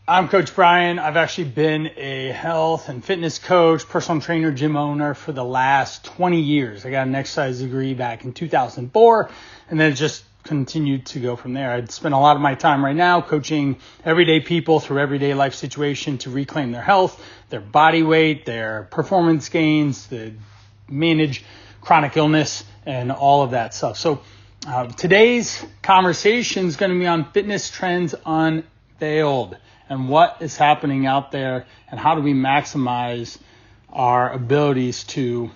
I'm Coach Brian. I've actually been a health and fitness coach, personal trainer, gym owner for the last 20 years. I got an exercise degree back in 2004, and then it just continued to go from there. I'd spend a lot of my time right now coaching everyday people through everyday life situation to reclaim their health, their body weight, their performance gains, to manage chronic illness, and all of that stuff. So today's conversation is going to be on fitness trends unveiled and what is happening out there and how do we maximize our abilities to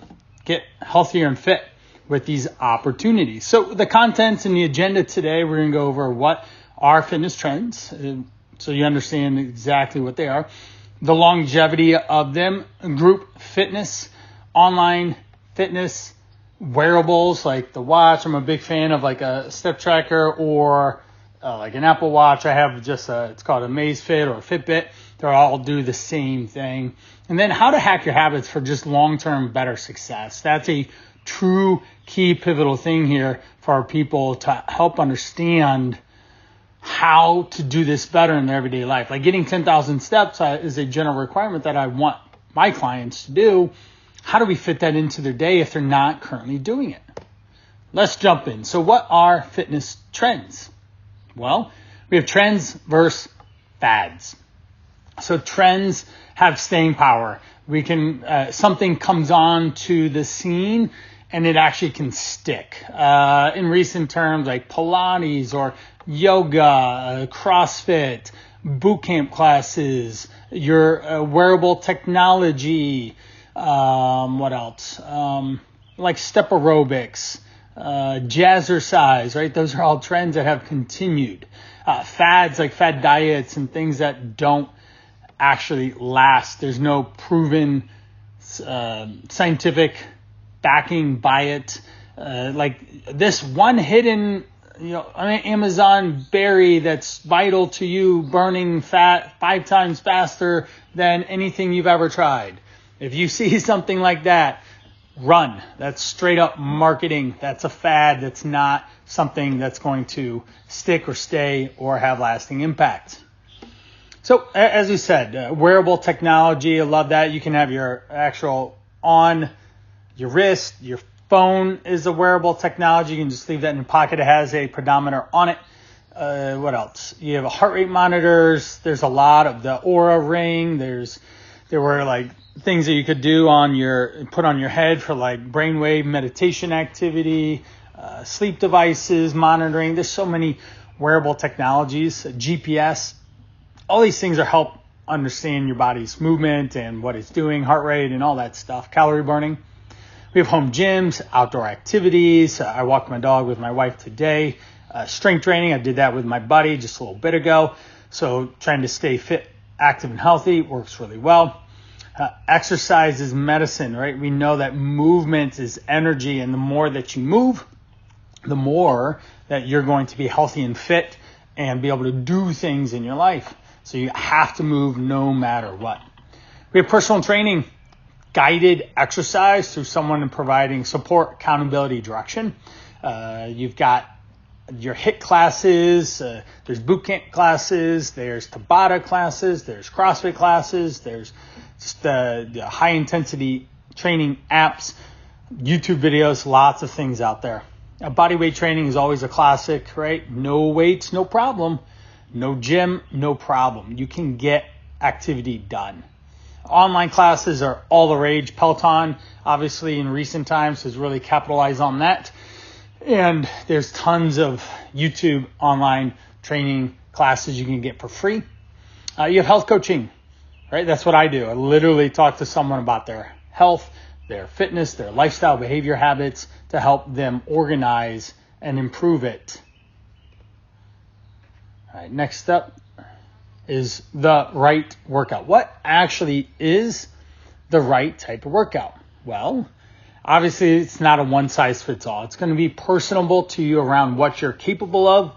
get healthier and fit with these opportunities. So the contents and the agenda today, we're going to go over what are fitness trends, so you understand exactly what they are, the longevity of them, group fitness, online fitness, wearables like the watch. I'm a big fan of like a step tracker or like an Apple Watch. I have just it's called a Amazfit or a Fitbit. They all do the same thing. And then how to hack your habits for just long-term better success. That's a true key pivotal thing here for our people to help understand how to do this better in their everyday life. Like getting 10,000 steps is a general requirement that I want my clients to do. How do we fit that into their day if they're not currently doing it? Let's jump in. So what are fitness trends? Well, we have trends versus fads. So trends have staying power. We can something comes on to the scene and it actually can stick. In recent terms like Pilates or yoga, CrossFit, boot camp classes, your wearable technology, what else? Like step aerobics, jazzercise, right? Those are all trends that have continued. Fads like fad diets and things that don't actually last. There's no proven scientific backing by it. Like this one hidden, Amazon berry that's vital to you, burning fat 5 times faster than anything you've ever tried. If you see something like that, run. That's straight up marketing. That's a fad. That's not something that's going to stick or stay or have lasting impact. So as we said, wearable technology, I love that. You can have your actual on your wrist. Your phone is a wearable technology. You can just leave that in your pocket. It has a pedometer on it. What else? You have heart rate monitors. There's a lot of the Oura Ring. There were like things that you could do put on your head for like brainwave meditation activity, sleep devices, monitoring. There's so many wearable technologies, GPS. All these things are help understand your body's movement and what it's doing, heart rate and all that stuff, calorie burning. We have home gyms, outdoor activities. I walked my dog with my wife today. Strength training, I did that with my buddy just a little bit ago. So trying to stay fit, active, and healthy works really well. Exercise is medicine, right? We know that movement is energy, and the more that you move, the more that you're going to be healthy and fit and be able to do things in your life. So you have to move no matter what. We have personal training, guided exercise through someone providing support, accountability, direction. You've got your HIIT classes, there's boot camp classes, there's Tabata classes, there's CrossFit classes, there's just the high intensity training apps, YouTube videos, lots of things out there. Body weight training is always a classic, right? No weights, no problem. No gym, no problem. You can get activity done. Online classes are all the rage. Peloton, obviously in recent times, has really capitalized on that. And there's tons of YouTube online training classes you can get for free. You have health coaching, right? That's what I do. I literally talk to someone about their health, their fitness, their lifestyle, behavior habits to help them organize and improve it. All right, next up is the right workout. What actually is the right type of workout? Well, obviously it's not a one size fits all. It's going to be personable to you around what you're capable of,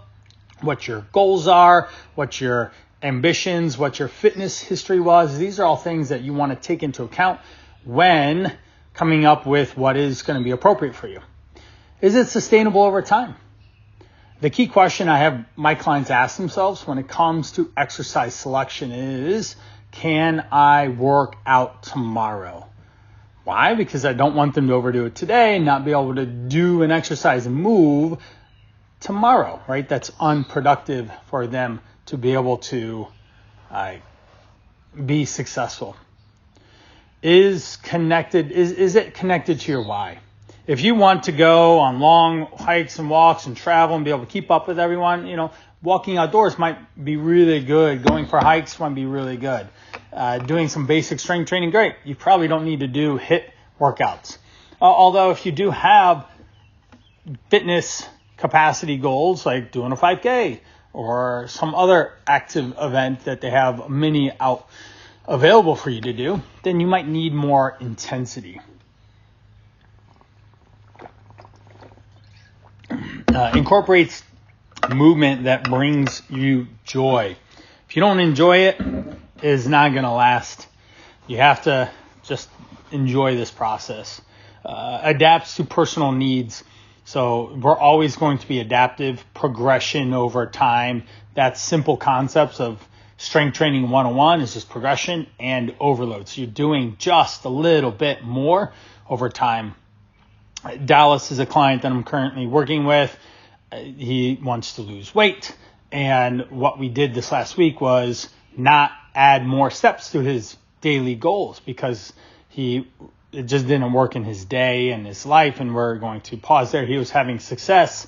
what your goals are, what your ambitions, what your fitness history was. These are all things that you want to take into account when coming up with what is going to be appropriate for you. Is it sustainable over time? The key question I have my clients ask themselves when it comes to exercise selection is, can I work out tomorrow? Why? Because I don't want them to overdo it today and not be able to do an exercise and move tomorrow, right? That's unproductive for them to be able to be successful. Is it connected to your why? If you want to go on long hikes and walks and travel and be able to keep up with everyone, walking outdoors might be really good. Going for hikes might be really good. Doing some basic strength training, great. You probably don't need to do HIIT workouts. Although if you do have fitness capacity goals like doing a 5K or some other active event that they have many out available for you to do, then you might need more intensity. Incorporates movement that brings you joy. If you don't enjoy it, it's not going to last. You have to just enjoy this process. Adapts to personal needs. So we're always going to be adaptive, progression over time. That's simple concepts of strength training 101 is just progression and overload. So you're doing just a little bit more over time. Dallas is a client that I'm currently working with. He wants to lose weight. And what we did this last week was not add more steps to his daily goals because it just didn't work in his day and his life. And we're going to pause there. He was having success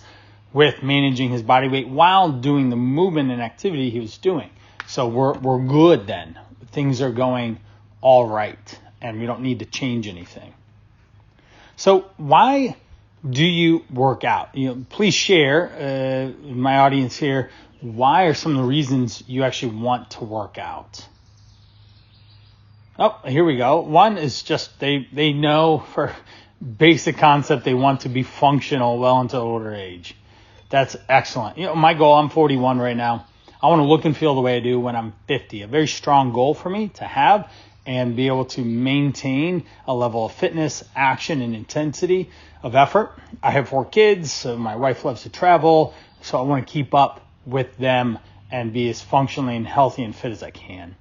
with managing his body weight while doing the movement and activity he was doing. So we're good then. Things are going all right and we don't need to change anything. So why do you work out? Please share, my audience here, why are some of the reasons you actually want to work out? Oh, here we go. One is just they know for basic concept they want to be functional well into older age. That's excellent. My goal, I'm 41 right now. I want to look and feel the way I do when I'm 50. A very strong goal for me to have and be able to maintain a level of fitness, action, and intensity of effort. I have 4 kids, so my wife loves to travel, so I want to keep up with them and be as functionally and healthy and fit as I can.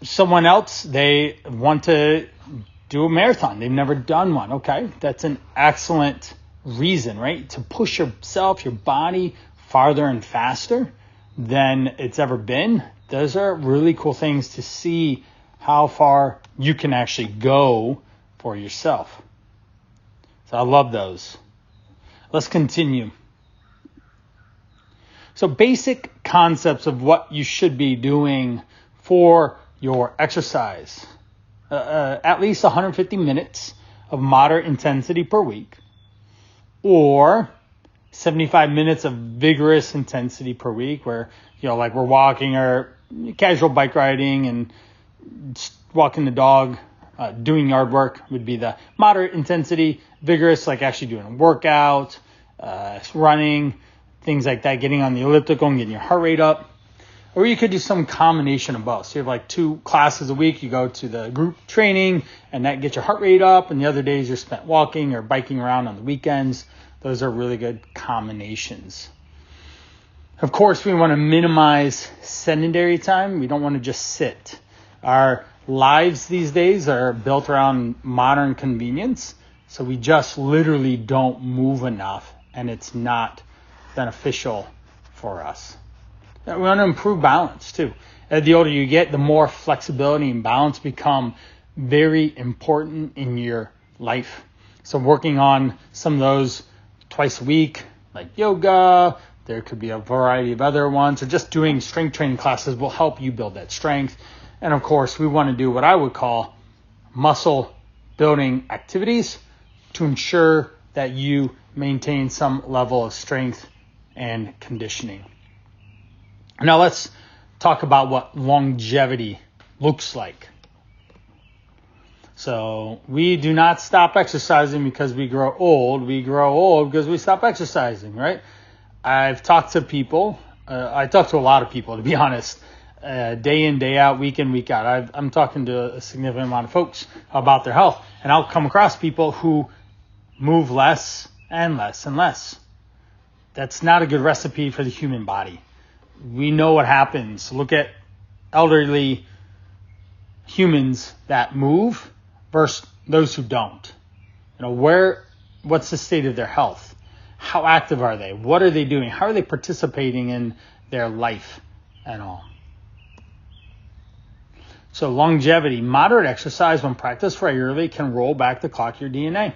Someone else, they want to do a marathon. They've never done one. Okay, that's an excellent reason, right? To push yourself, your body farther and faster than it's ever been. Those are really cool things to see how far you can actually go for yourself. So I love those. Let's continue. So basic concepts of what you should be doing for your exercise. At least 150 minutes of moderate intensity per week, or 75 minutes of vigorous intensity per week where, like we're walking or casual bike riding and walking the dog, doing yard work would be the moderate intensity. Vigorous, like actually doing a workout, running, things like that, getting on the elliptical and getting your heart rate up. Or you could do some combination of both. So you have 2 classes a week. You go to the group training and that gets your heart rate up. And the other days you're spent walking or biking around on the weekends. Those are really good combinations. Of course, we want to minimize sedentary time. We don't want to just sit. Our lives these days are built around modern convenience. So we just literally don't move enough and it's not beneficial for us. We want to improve balance too. As the older you get, the more flexibility and balance become very important in your life. So working on some of those twice a week, like yoga, there could be a variety of other ones, or just doing strength training classes will help you build that strength. And of course, we want to do what I would call muscle building activities to ensure that you maintain some level of strength and conditioning. Now let's talk about what longevity looks like. So we do not stop exercising because we grow old. We grow old because we stop exercising, right? I've talked to people. I talk to a lot of people, to be honest, day in, day out, week in, week out. I'm talking to a significant amount of folks about their health. And I'll come across people who move less and less and less. that's not a good recipe for the human body. We know what happens. Look at elderly humans that move versus those who don't. What's the state of their health? How active are they? What are they doing? How are they participating in their life and all? So longevity, moderate exercise when practiced regularly can roll back the clock of your DNA.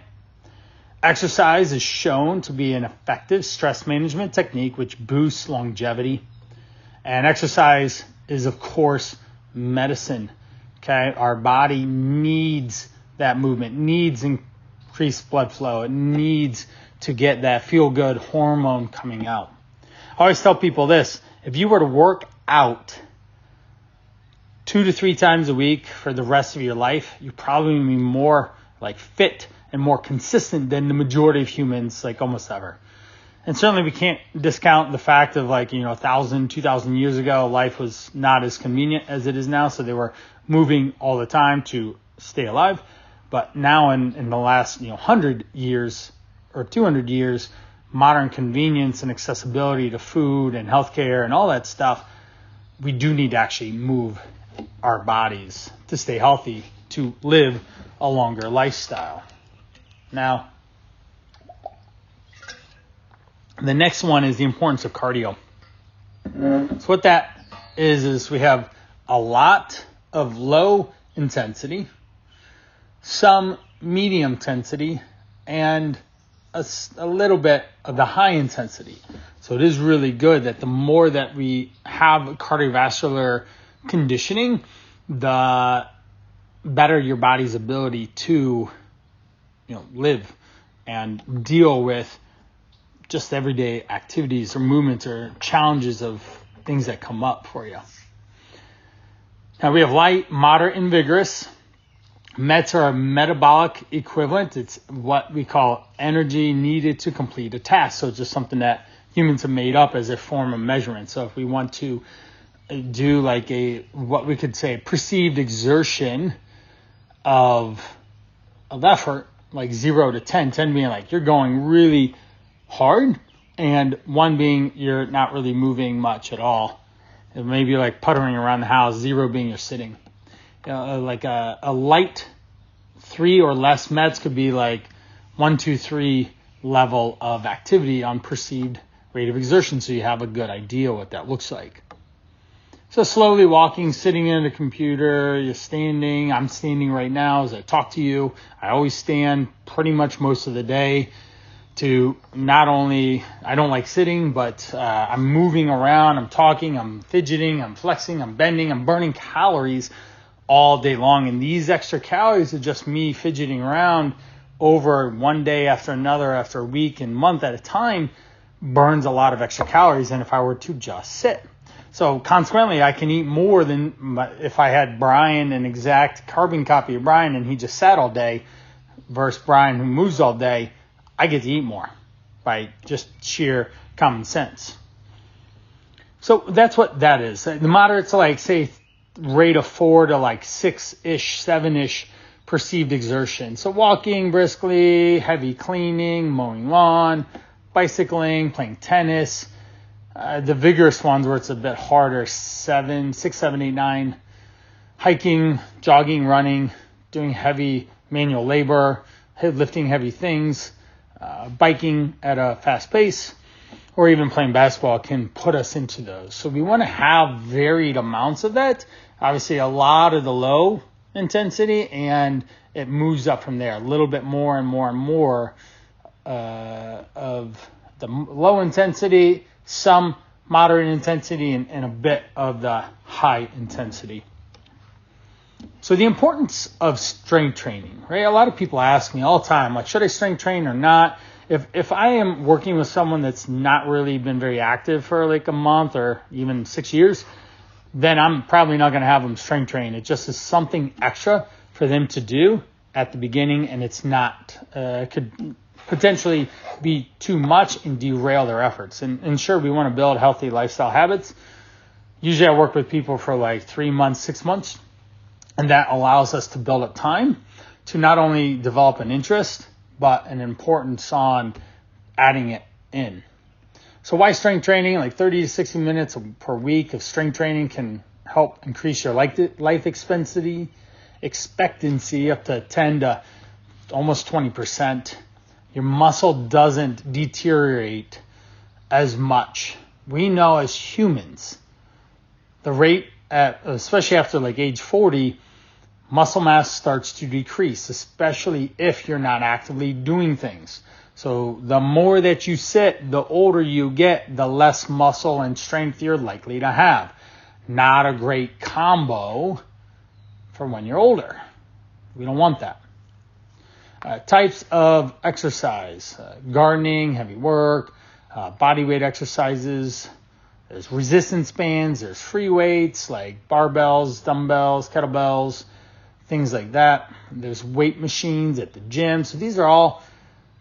Exercise is shown to be an effective stress management technique which boosts longevity. And exercise is, of course, medicine. Okay, our body needs that movement, needs increased blood flow. It needs to get that feel-good hormone coming out. I always tell people this: if you were to work out 2 to 3 times a week for the rest of your life, you probably be more like fit and more consistent than the majority of humans, like almost ever. And certainly we can't discount the fact of 1,000, 2,000 years ago, life was not as convenient as it is now. So they were moving all the time to stay alive. But now in the last 100 years or 200 years, modern convenience and accessibility to food and healthcare and all that stuff, we do need to actually move our bodies to stay healthy, to live a longer lifestyle. Now, the next one is the importance of cardio. So what that is we have a lot of low intensity, some medium intensity, and a little bit of the high intensity. So it is really good that the more that we have cardiovascular conditioning, the better your body's ability to live and deal with just everyday activities or movements or challenges of things that come up for you. Now we have light, moderate, and vigorous. METs are a metabolic equivalent. It's what we call energy needed to complete a task. So it's just something that humans have made up as a form of measurement. So if we want to do what we could say perceived exertion of effort, like 0 to 10, 10 being you're going really hard, and 1 being you're not really moving much at all. It may be like puttering around the house, 0 being you're sitting. A light 3 or less METs could be 1, 2, 3 level of activity on perceived rate of exertion, so you have a good idea what that looks like. So slowly walking, sitting in a computer, you're standing. I'm standing right now as I talk to you. I always stand pretty much most of the day to not only, I don't like sitting, but I'm moving around, I'm talking, I'm fidgeting, I'm flexing, I'm bending, I'm burning calories all day long. And these extra calories are just me fidgeting around over one day after another, after a week and month at a time, burns a lot of extra calories than if I were to just sit. So consequently, I can eat more than if I had Brian, an exact carbon copy of Brian, and he just sat all day versus Brian who moves all day. I get to eat more by just sheer common sense. So that's what that is. The moderate's say rate of 4 to 6-ish, 7-ish perceived exertion. So walking briskly, heavy cleaning, mowing lawn, bicycling, playing tennis. The vigorous ones where it's a bit harder, 6, 7, 8, 9. Hiking, jogging, running, doing heavy manual labor, lifting heavy things, biking at a fast pace, or even playing basketball can put us into those. So we want to have varied amounts of that. Obviously, a lot of the low intensity, and it moves up from there. A little bit more and more and more of the low intensity, some moderate intensity, and a bit of the high intensity. So the importance of strength training, right? A lot of people ask me all the time, should I strength train or not? If I am working with someone that's not really been very active for a month or even 6 years, then I'm probably not going to have them strength train. It just is something extra for them to do at the beginning, and it's not, could potentially be too much and derail their efforts. And sure, we want to build healthy lifestyle habits. Usually I work with people for 3 months, 6 months, and that allows us to build up time to not only develop an interest, but an importance on adding it in. So why strength training? Like 30 to 60 minutes per week of strength training can help increase your life expectancy up to 10 to almost 20%. Your muscle doesn't deteriorate as much. We know as humans, the rate especially after like age 40, muscle mass starts to decrease, especially if you're not actively doing things. So the more that you sit, the older you get, the less muscle and strength you're likely to have. Not a great combo for when you're older. We don't want that. Types of exercise: gardening, heavy work, body weight exercises. There's resistance bands, there's free weights like barbells, dumbbells, kettlebells, things like that. There's weight machines at the gym. So these are all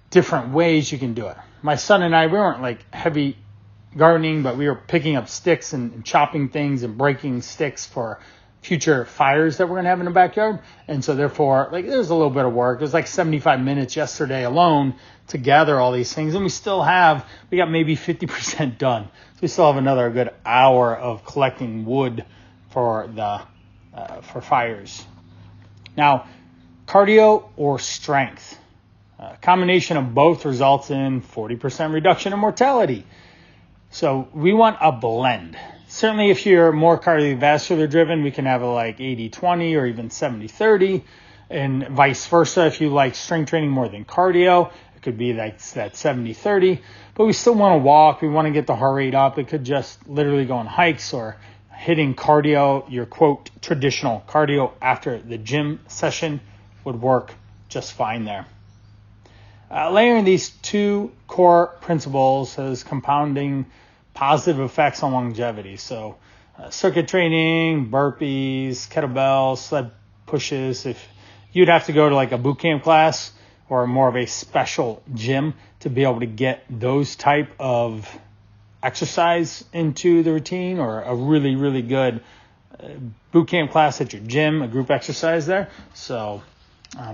different ways you can do it. My son and I, we weren't like heavy gardening, but we were picking up sticks and chopping things and breaking sticks for future fires that we're going to have in the backyard. And so therefore, like, there's a little bit of work. It was like 75 minutes yesterday alone to gather all these things. And we got maybe 50% done. So we still have another good hour of collecting wood for fires. Now, cardio or strength. A combination of both results in 40% reduction in mortality. So we want a blend. Certainly if you're more cardiovascular driven, we can have a like 80-20 or even 70-30, and vice versa. If you like strength training more than cardio, it could be like that 70-30, but we still want to walk. We want to get the heart rate up. It could just literally go on hikes or hitting cardio, your quote traditional cardio after the gym session would work just fine there. Layering these two core principles as compounding positive effects on longevity. So circuit training, burpees, kettlebells, sled pushes. If you'd have to go to like a boot camp class or more of a special gym to be able to get those type of exercise into the routine, or a really, really good boot camp class at your gym, a group exercise there. So,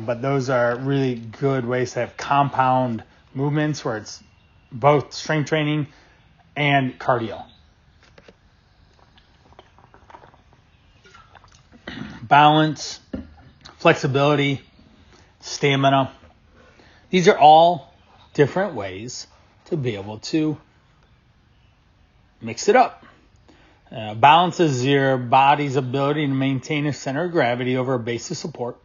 but those are really good ways to have compound movements where it's both strength training and cardio. Balance, flexibility, stamina. These are all different ways to be able to mix it up. Balance is your body's ability to maintain a center of gravity over a base of support.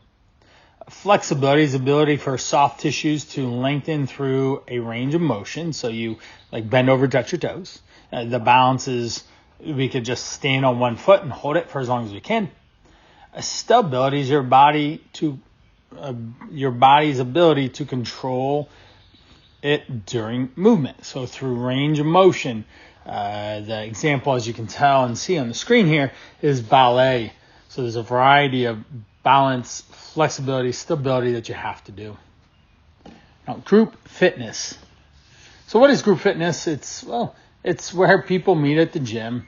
Flexibility is the ability for soft tissues to lengthen through a range of motion. So you like bend over, touch your toes. The balance is we could just stand on one foot and hold it for as long as we can. Stability is your body's ability to control it during movement. So through range of motion, the example, as you can tell and see on the screen here, is ballet. So there's a variety of balance, flexibility, stability that you have to do. Now, group fitness. So what is group fitness? It's where people meet at the gym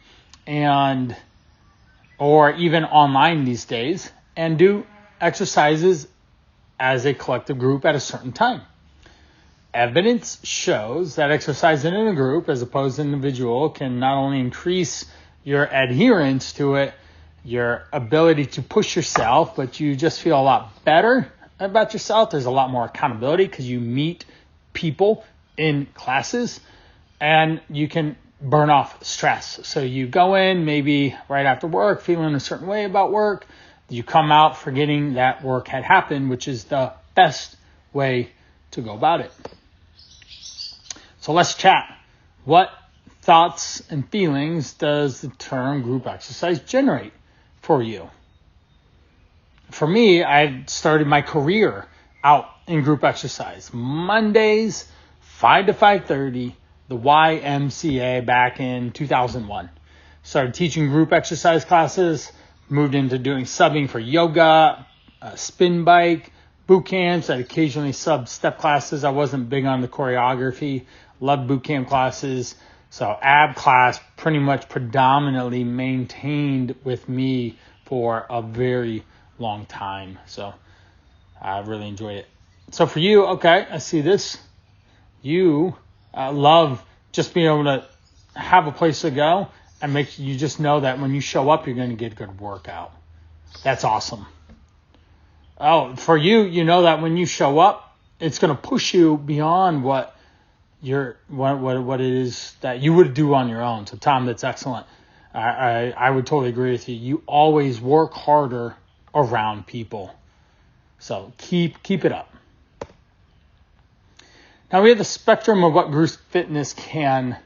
or even online these days and do exercises as a collective group at a certain time. Evidence shows that exercising in a group as opposed to individual can not only increase your adherence to it, your ability to push yourself, but you just feel a lot better about yourself. There's a lot more accountability because you meet people in classes and you can burn off stress. So you go in maybe right after work feeling a certain way about work. You come out forgetting that work had happened, which is the best way to go about it. So let's chat. What thoughts and feelings does the term group exercise generate for you? For me, I started my career out in group exercise. Mondays, 5 to 5:30, the YMCA back in 2001. Started teaching group exercise classes, moved into doing subbing for yoga, spin bike, boot camps. I'd occasionally sub step classes. I wasn't big on the choreography. Loved boot camp classes. So ab class pretty much predominantly maintained with me for a very long time. So I really enjoyed it. So for you, okay, I see this. You love just being able to have a place to go and you just know that when you show up, you're going to get a good workout. That's awesome. Oh, for you, you know that when you show up, it's going to push you beyond what it is that you would do on your own. So Tom, that's excellent. I would totally agree with you. You always work harder around people. So keep it up. Now we have the spectrum of what group fitness can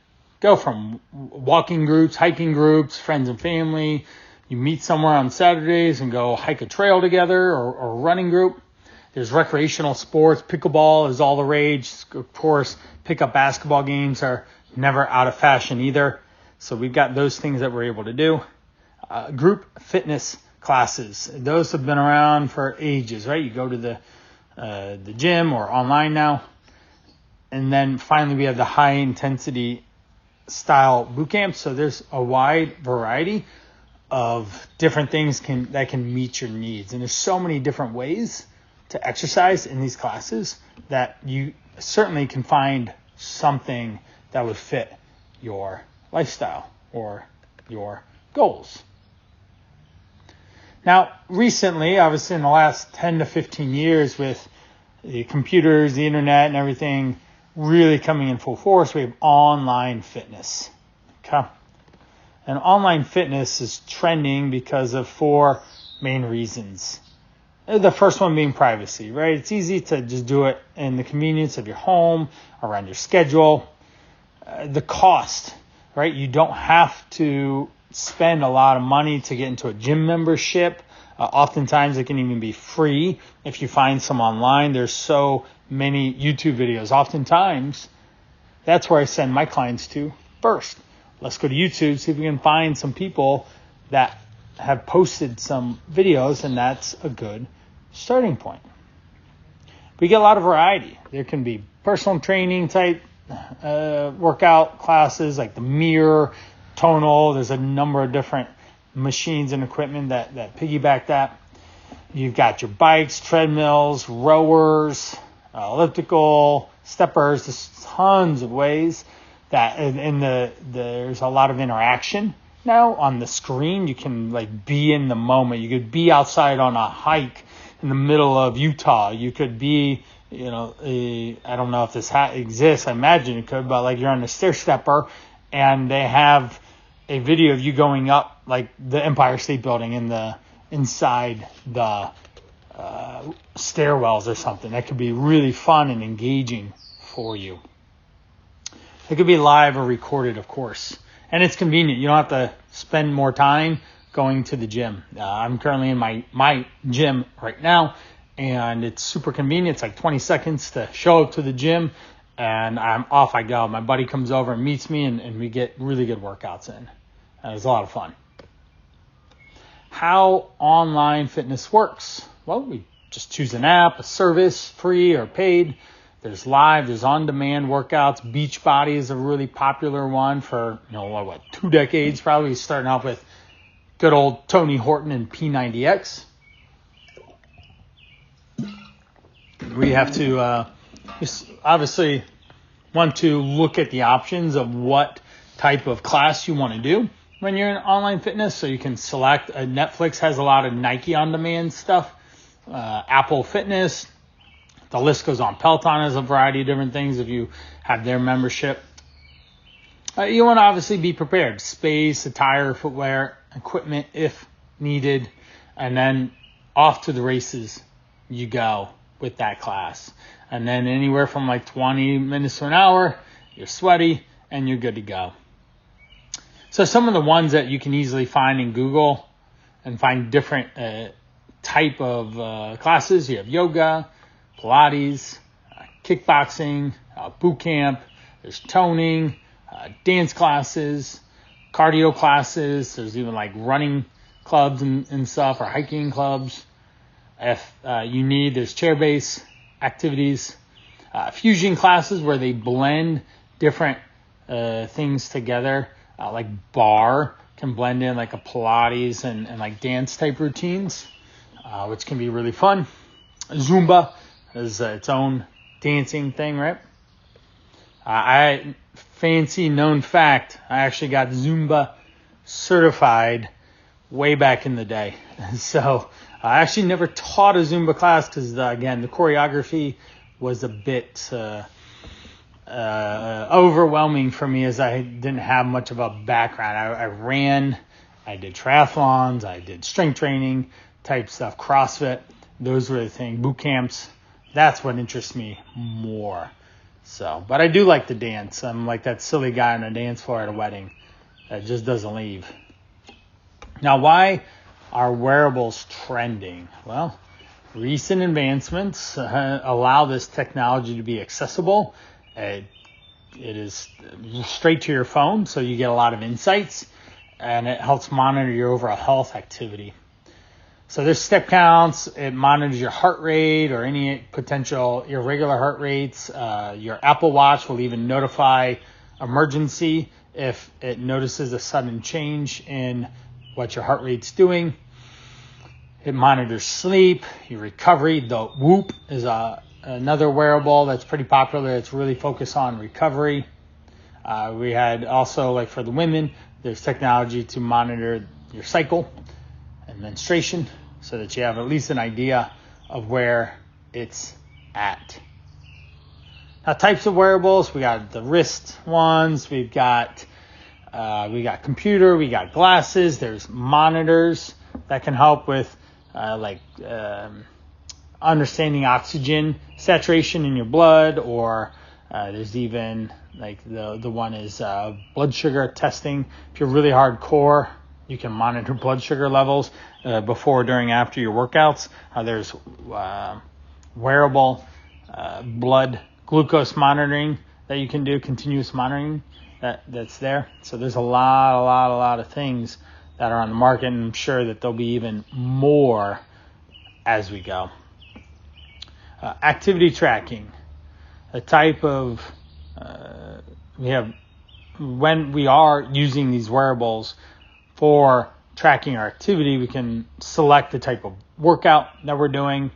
go from: walking groups, hiking groups, friends and family. You meet somewhere on Saturdays and go hike a trail together, or a running group. There's recreational sports. Pickleball is all the rage. Of course, pickup basketball games are never out of fashion either. So we've got those things that we're able to do. Group fitness classes. Those have been around for ages, right? You go to the gym or online now. And then finally, we have the high intensity style boot camps. So there's a wide variety of different things that can meet your needs. And there's so many different ways to exercise in these classes that you certainly can find something that would fit your lifestyle or your goals. Now, recently, obviously in the last 10 to 15 years, with the computers, the internet, and everything really coming in full force, we have online fitness. Okay. And online fitness is trending because of 4 main reasons. The first one being privacy, right? It's easy to just do it in the convenience of your home, around your schedule. The cost, right? You don't have to spend a lot of money to get into a gym membership. Oftentimes it can even be free if you find some online. There's so many YouTube videos. Oftentimes, that's where I send my clients to first. Let's go to YouTube, see if we can find some people that have posted some videos, and that's a good starting point. We get a lot of variety. There can be personal training type workout classes like the Mirror, Tonal. There's a number of different machines and equipment that piggyback that. You've got your bikes, treadmills, rowers, elliptical, steppers. There's tons of ways that there's a lot of interaction now on the screen. You can be in the moment. You could be outside on a hike in the middle of Utah. You could be, I don't know if this exists. I imagine it could, but you're on a stair stepper and they have a video of you going up the Empire State Building inside the stairwells or something. That could be really fun and engaging for you. It could be live or recorded, of course. And it's convenient. You don't have to spend more time going to the gym. I'm currently in my gym right now, and it's super convenient. It's 20 seconds to show up to the gym, and off I go. My buddy comes over and meets me, and we get really good workouts in. It's a lot of fun. How online fitness works? Well, we just choose an app, a service, free or paid. There's live, there's on-demand workouts. Beachbody is a really popular one for, 2 decades, probably starting off with good old Tony Horton and P90X. We have to obviously want to look at the options of what type of class you want to do when you're in online fitness. So you can select. Netflix has a lot of Nike on-demand stuff, Apple Fitness. The list goes on. Peloton has a variety of different things if you have their membership. You want to obviously be prepared. Space, attire, footwear, equipment if needed. And then off to the races you go with that class. And then anywhere from 20 minutes to an hour, you're sweaty and you're good to go. So some of the ones that you can easily find in Google and find different type of classes. You have yoga, Pilates, kickboxing, boot camp, there's toning, dance classes, cardio classes. There's even running clubs and stuff, or hiking clubs. If you need, there's chair-based activities, fusion classes where they blend different things together, like bar can blend in a Pilates and dance type routines, which can be really fun. Zumba is its own dancing thing, right? I fancy known fact, I actually got Zumba certified way back in the day. So I actually never taught a Zumba class because, again, the choreography was a bit overwhelming for me as I didn't have much of a background. I ran, I did triathlons, I did strength training type stuff, CrossFit. Those were the things, boot camps. That's what interests me more. So, but I do like to dance. I'm like that silly guy on a dance floor at a wedding that just doesn't leave. Now, why are wearables trending? Well, recent advancements allow this technology to be accessible. It is straight to your phone, so you get a lot of insights, and it helps monitor your overall health activity. So there's step counts. It monitors your heart rate or any potential irregular heart rates. Your Apple Watch will even notify emergency if it notices a sudden change in what your heart rate's doing. It monitors sleep, your recovery. The Whoop is another wearable that's pretty popular. It's really focused on recovery. We had also, like for the women, there's technology to monitor your cycle and menstruation so that you have at least an idea of where it's at. Now, types of wearables, we got the wrist ones, we got computer, we got glasses, there's monitors that can help with understanding oxygen saturation in your blood, or there's even like the one is blood sugar testing. If you're really hardcore, you can monitor blood sugar levels before, during, after your workouts. There's wearable blood glucose monitoring that you can do, continuous monitoring that's there. So there's a lot of things that are on the market, and I'm sure that there'll be even more as we go. Activity tracking, a type of when we are using these wearables for tracking our activity, we can select the type of workout that we're doing.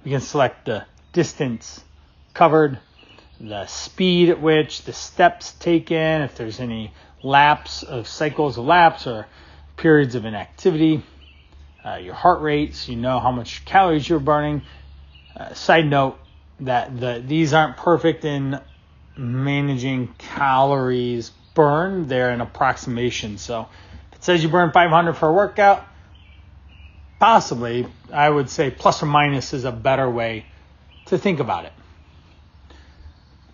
We can select the distance covered, the speed at which, the steps taken, if there's any cycles of laps or periods of inactivity, your heart rate, so you know how much calories you're burning. Side note that these aren't perfect in managing calories burned. They're an approximation. So if it says you burn 500 for a workout, possibly, I would say plus or minus is a better way to think about it.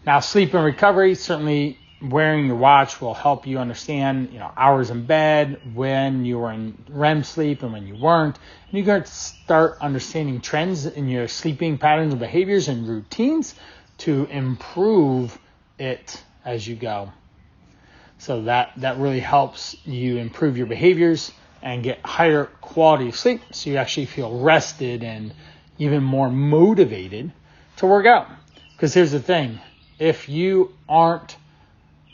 Now, sleep and recovery, certainly wearing your watch will help you understand, hours in bed, when you were in REM sleep and when you weren't. And you're going to start understanding trends in your sleeping patterns and behaviors and routines to improve it as you go. So that really helps you improve your behaviors and get higher quality of sleep, so you actually feel rested and even more motivated to work out. Because here's the thing, if you aren't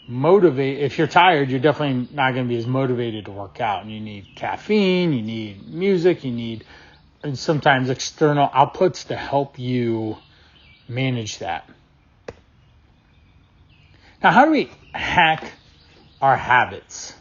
motivated, if you're tired, you're definitely not going to be as motivated to work out. And you need caffeine, you need music, you need sometimes external outputs to help you manage that. Now, how do we hack our habits?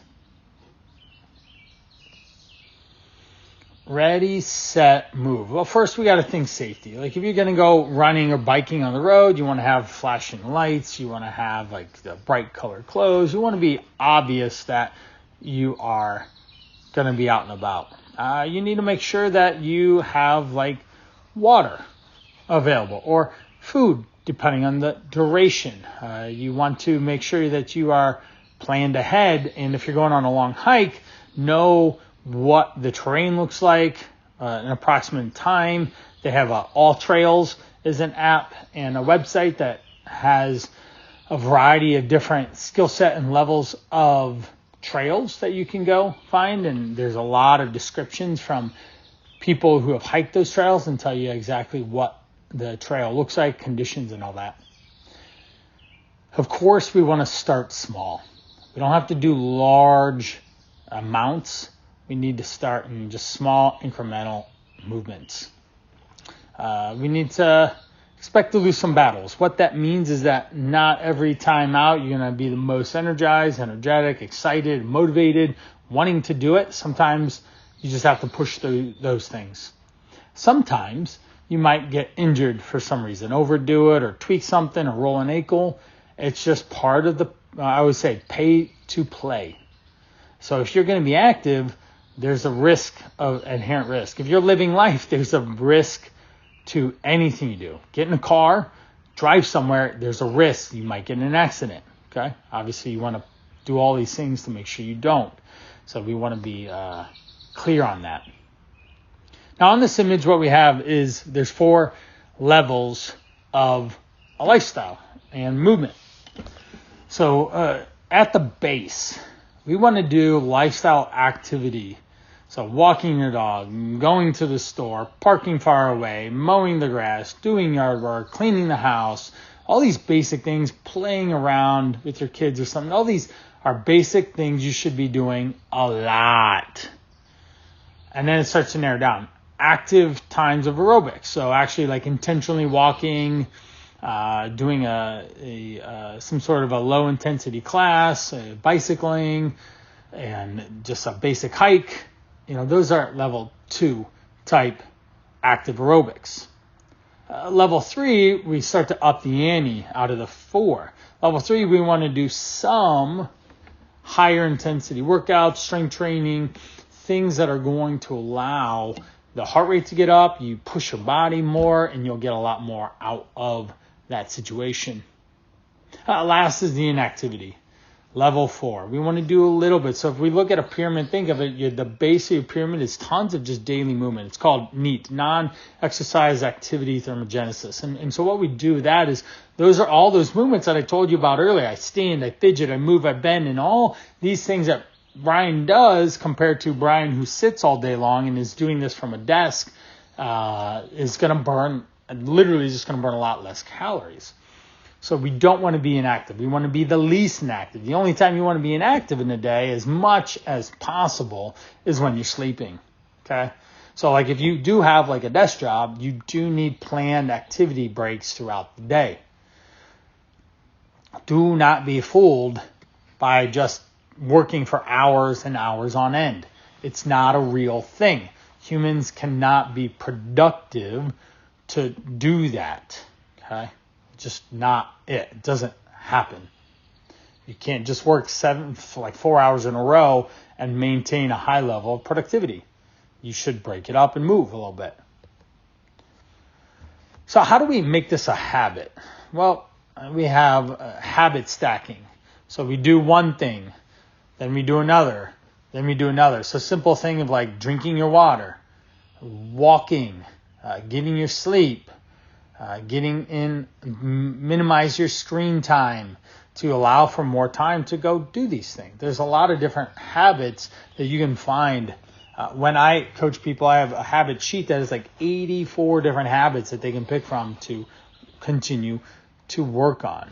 Ready, set, move. Well, first we got to think safety. Like if you're going to go running or biking on the road, you want to have flashing lights. You want to have like the bright colored clothes. You want to be obvious that you are going to be out and about. You need to make sure that you have like water available or food, depending on the duration. You want to make sure that you are planned ahead. And if you're going on a long hike, know what the terrain looks like, an approximate time. They have All Trails is an app and a website that has a variety of different skill set and levels of trails that you can go find. And there's a lot of descriptions from people who have hiked those trails and tell you exactly what the trail looks like, conditions and all that. Of course, we want to start small. We don't have to do large amounts. We need to start in just small incremental movements. We need to expect to lose some battles. What that means is that not every time out you're going to be the most energized, energetic, excited, motivated, wanting to do it. Sometimes you just have to push through those things. Sometimes you might get injured for some reason, overdo it or tweak something or roll an ankle. It's just part of the, I would say, pay to play. So if you're going to be active, there's a risk of inherent risk. If you're living life, there's a risk to anything you do. Get in a car, drive somewhere, there's a risk. You might get in an accident. Okay. Obviously, you want to do all these things to make sure you don't. So we want to be clear on that. Now on this image, what we have is there's 4 levels of a lifestyle and movement. So at the base, we want to do lifestyle activity. So walking your dog, going to the store, parking far away, mowing the grass, doing yard work, cleaning the house, all these basic things, playing around with your kids or something. All these are basic things you should be doing a lot. And then it starts to narrow down. Active times of aerobics. So actually like intentionally walking, doing some sort of a low intensity class, bicycling, and just a basic hike. Those are level 2 type active aerobics. Level 3, we start to up the ante out of the 4. Level 3, we want to do some higher intensity workouts, strength training, things that are going to allow the heart rate to get up, you push your body more, and you'll get a lot more out of that situation. Last is the inactivity. Level 4. We want to do a little bit. So if we look at a pyramid, think of it, the base of your pyramid is tons of just daily movement. It's called NEAT, non-exercise activity thermogenesis. And so what we do with that is those are all those movements that I told you about earlier. I stand, I fidget, I move, I bend, and all these things that Brian does compared to Brian who sits all day long and is doing this from a desk is going to burn, literally just going to burn a lot less calories. So we don't want to be inactive. We want to be the least inactive. The only time you want to be inactive in a day as much as possible is when you're sleeping. Okay. So like if you do have like a desk job, you do need planned activity breaks throughout the day. Do not be fooled by just working for hours and hours on end. It's not a real thing. Humans cannot be productive to do that. Okay. Just not it. It doesn't happen. You can't just work 4 hours in a row and maintain a high level of productivity. You should break it up and move a little bit. So how do we make this a habit? Well, we have habit stacking. So we do one thing, then we do another, then we do another. So simple thing of like drinking your water, walking, getting your sleep, getting in, minimize your screen time to allow for more time to go do these things. There's a lot of different habits that you can find. When I coach people, I have a habit sheet that is like 84 different habits that they can pick from to continue to work on.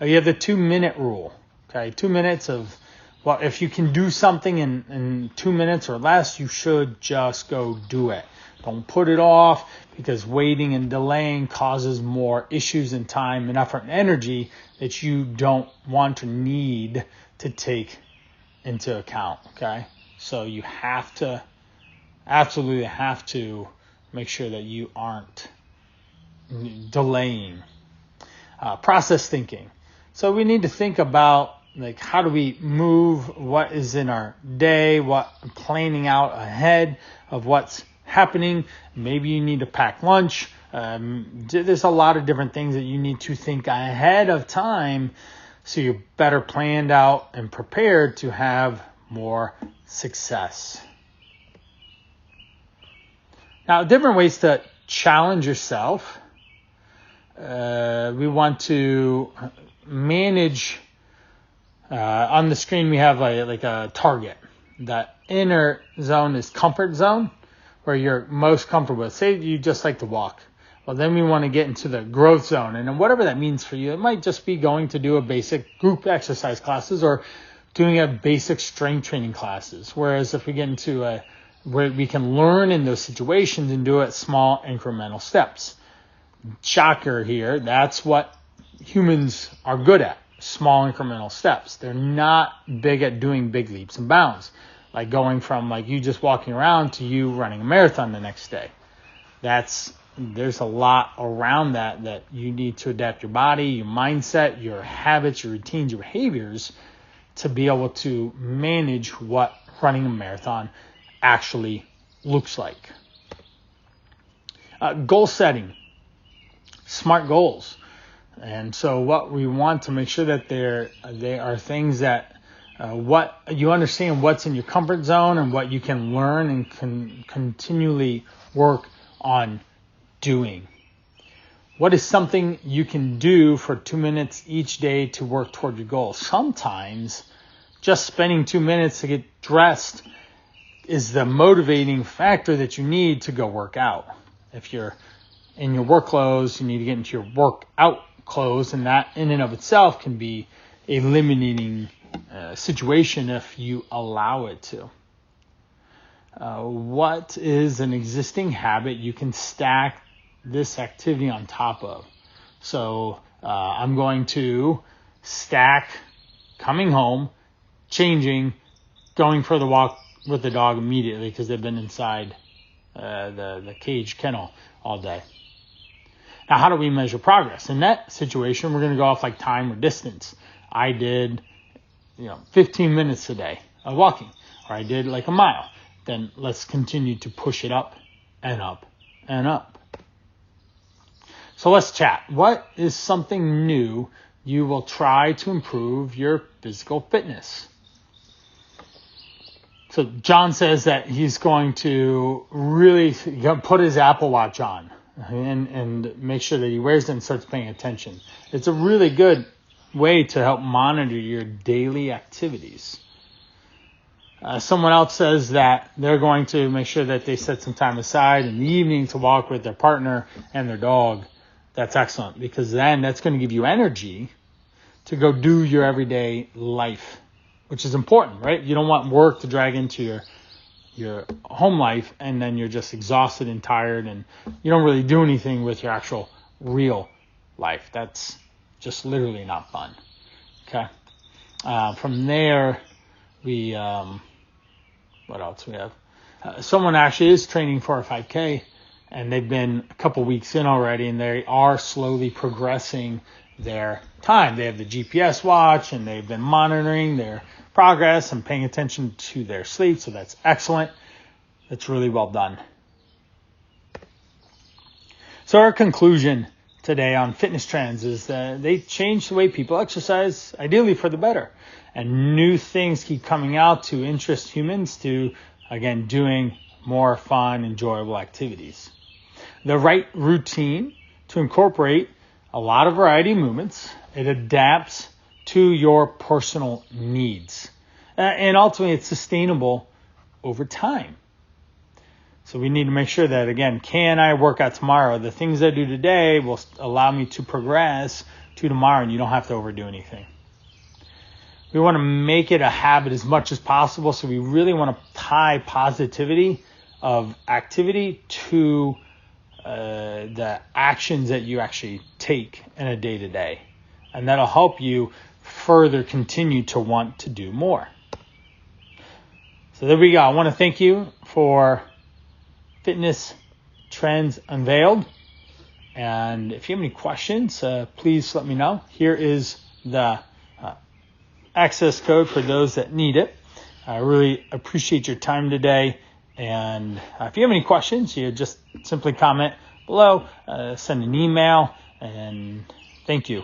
You have the 2-minute rule. Okay, 2 minutes of, well, if you can do something in 2 minutes or less, you should just go do it. Don't put it off, because waiting and delaying causes more issues in time and effort and energy that you don't want or need to take into account. Okay, so you absolutely have to make sure that you aren't delaying. Process thinking. So we need to think about like how do we move what is in our day, what planning out ahead of what's happening. Maybe you need to pack lunch. There's a lot of different things that you need to think ahead of time so you're better planned out and prepared to have more success. Now, different ways to challenge yourself. We want to manage. On the screen, we have a target. That inner zone is comfort zone, where you're most comfortable with. Say you just like to walk. Well, then we want to get into the growth zone. And whatever that means for you, it might just be going to do a basic group exercise classes or doing a basic strength training classes. Whereas if we get into where we can learn in those situations and do it small incremental steps. shocker here, that's what humans are good at, small incremental steps. They're not big at doing big leaps and bounds, like going from like you just walking around to you running a marathon the next day. There's a lot around that you need to adapt your body, your mindset, your habits, your routines, your behaviors to be able to manage what running a marathon actually looks like. Goal setting, smart goals. And so what we want to make sure that they are things that what you understand what's in your comfort zone and what you can learn and can continually work on doing. What is something you can do for 2 minutes each day to work toward your goal? Sometimes just spending 2 minutes to get dressed is the motivating factor that you need to go work out. If you're in your work clothes, you need to get into your workout clothes, and that in and of itself can be a limiting situation if you allow it to. What is an existing habit you can stack this activity on top of? So I'm going to stack coming home, changing, going for the walk with the dog immediately because they've been inside the cage kennel all day. Now, how do we measure progress? In that situation, we're going to go off like time or distance. I did 15 minutes today of walking, or I did like a mile. Then let's continue to push it up and up and up. So let's chat. What is something new you will try to improve your physical fitness? So John says that he's going to really put his Apple Watch on and make sure that he wears it and starts paying attention. It's a really good way to help monitor your daily activities. Someone else says that they're going to make sure that they set some time aside in the evening to walk with their partner and their dog. That's excellent, because then that's going to give you energy to go do your everyday life, which is important, right? You don't want work to drag into your home life and then you're just exhausted and tired and you don't really do anything with your actual real life. That's just literally not fun. Okay. From there, we what else we have? Someone actually is training for a 5K, and they've been a couple weeks in already, and they are slowly progressing their time. They have the GPS watch, and they've been monitoring their progress and paying attention to their sleep, so that's excellent. That's really well done. So our conclusion today on fitness trends is that they change the way people exercise, ideally for the better. And new things keep coming out to interest humans to, again, doing more fun, enjoyable activities. The right routine to incorporate a lot of variety of movements. It adapts to your personal needs. And ultimately, it's sustainable over time. So we need to make sure that, again, can I work out tomorrow? The things I do today will allow me to progress to tomorrow, and you don't have to overdo anything. We want to make it a habit as much as possible, so we really want to tie positivity of activity to the actions that you actually take in a day-to-day. And that'll help you further continue to want to do more. So there we go. I want to thank you for Fitness Trends Unveiled. And if you have any questions, please let me know. Here is the access code for those that need it. I really appreciate your time today. And if you have any questions, you just simply comment below, send an email, and thank you.